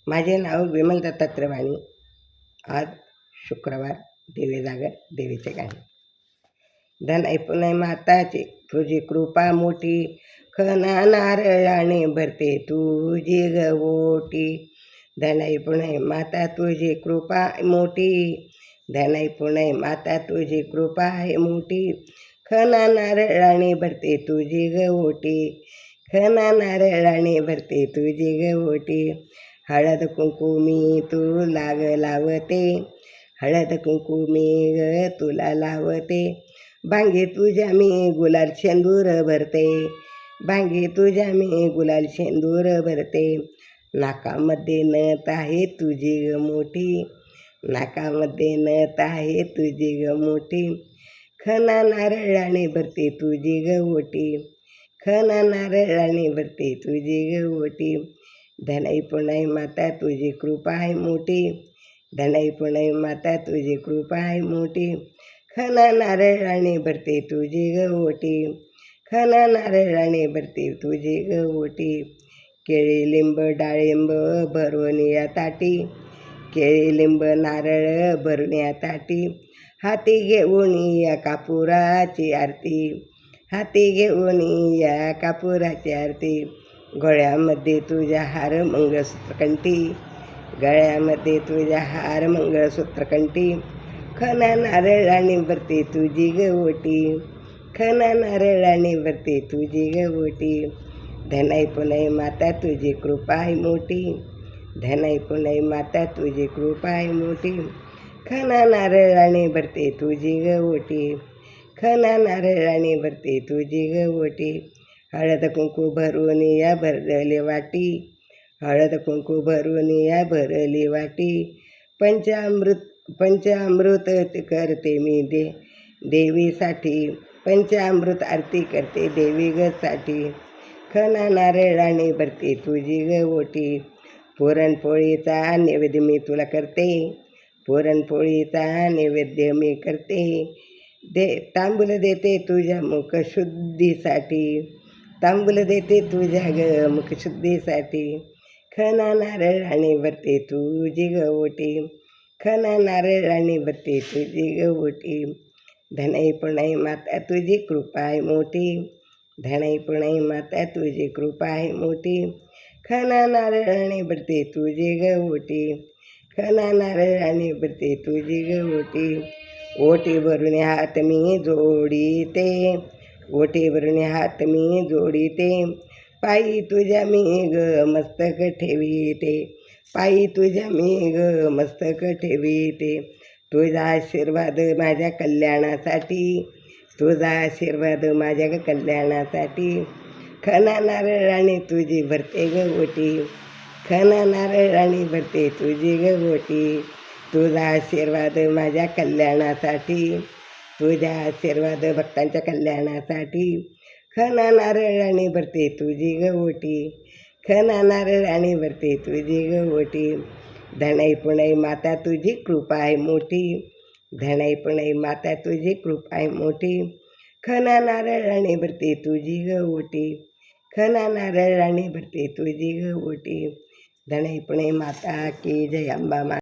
माझे नाव विमल दत्तात्रय वाणी. आज शुक्रवार, देवी जागर, देवीचे गाणे. धन ऐपुनय माताची तुझी कृपा मोठी, खना नारळाने भरते तुझी गवोटी. धन ऐपुनय माता तुझी कृपा मोठी, धन ऐपुनय माता तुझी कृपा आहे मोठी. खना नारळाने भरते तुझी गवोटी, खना नारळाने भरते तुझी गवोटी. हळद कुंकू मी तुला लावते, हळद कुंकू मी तुला लावते. भांगी तुझ्या मी गुलाल शेंदूर भरते, भांगी तुझ्या मी गुलाल शेंदूर भरते. नाकामध्ये नथ आहे तुझी ग मोठी, नाकामध्ये नथ आहे तुझी ग मोठी. खना नारळाने भरते तुझी गवोटी, खना नारळाने भरते तुझी गवोटी. धन ऐपुनय माता तुझी कृपा आहे मोठी, धन ऐपुनय माता तुझी कृपा आहे मोठी. खना नारळाने भरते तुझी गवोटी, खना नारळाने भरते तुझी गवोटी. केळी लिंब डाळिंब भरून या ताटी, केळी लिंब नारळ भरून या ताटी. हाती घेऊन या कापुराची आरती, हाती घेऊन या कापुराची आरती. गळ्यामध्ये तुझ्या हार मंगळसूत्र कंठी, गळ्यामध्ये तुझ्या हार मंगळसूत्र कंठी. खना नारळाने भरते तुझी गवोटी, खना नारळाने भरते तुझी गवोटी. धन ऐपुनय माता तुझी कृपा आहे मोठी, धन ऐपुनय माता तुझी कृपा आहे मोठी. खना नारळाने भरते तुझी गवोटी, खना नारळाने भरते तुझी गवोटी. हळद कुंकू भरून या भरली वाटी, हळद कुंकू भरून या भरली वाटी. पंचामृत करते मी देवीसाठी, पंचामृत आरती करते देवी गसाठी. खना नारळाने भरते तुझी गवोटी. पुरणपोळीचा नैवेद्य मी तुला करते, पुरणपोळीचा नैवेद्य मी करते. तांबूल देते तुझ्या मुखशुद्धीसाठी, तांबूल देते तुझ्या मुखशुद्धीसाठी. खना नारळाने भरते तुझी गवोटी, खना नारळाने भरते तुझी गवोटी. धन ऐपुनय माता तुझी कृपा आहे मोठी, धन ऐपुनय माता तुझी कृपा आहे मोठी. खना नारळाने भरते तुझी गवोटी, खना नारळाने भरते तुझी गवोटी. ओटी भरून हात मी जोडीते, ओटी भरून हात मी जोडीते. पायी तुझ्या मी ग मस्तक ठेवीते, पायी तुझ्या मी ग मस्तक ठेवीते. तुझा आशीर्वाद माझ्या कल्याणासाठी, तुझा आशीर्वाद माझ्या कल्याणासाठी. खना नारळाने तुझी भरते गवोटी, खना नारळाने भरते तुझी गवोटी. तुझा आशीर्वाद माझ्या कल्याणासाठी, तुझा आशीर्वाद भक्तांच्या कल्याणासाठी. खना नारळाने भरते तुझी गवोटी, खना नारळाने भरते तुझी गवोटी. धन ऐपुनय माता तुझी कृपा आहे मोठी, धन ऐपुनय माता तुझी कृपा आहे मोठी. खना नारळाने भरते तुझी गवोटी, खना नारळाने भरते तुझी गवोटी. धन ऐपुनय माता की जय अंबा माता.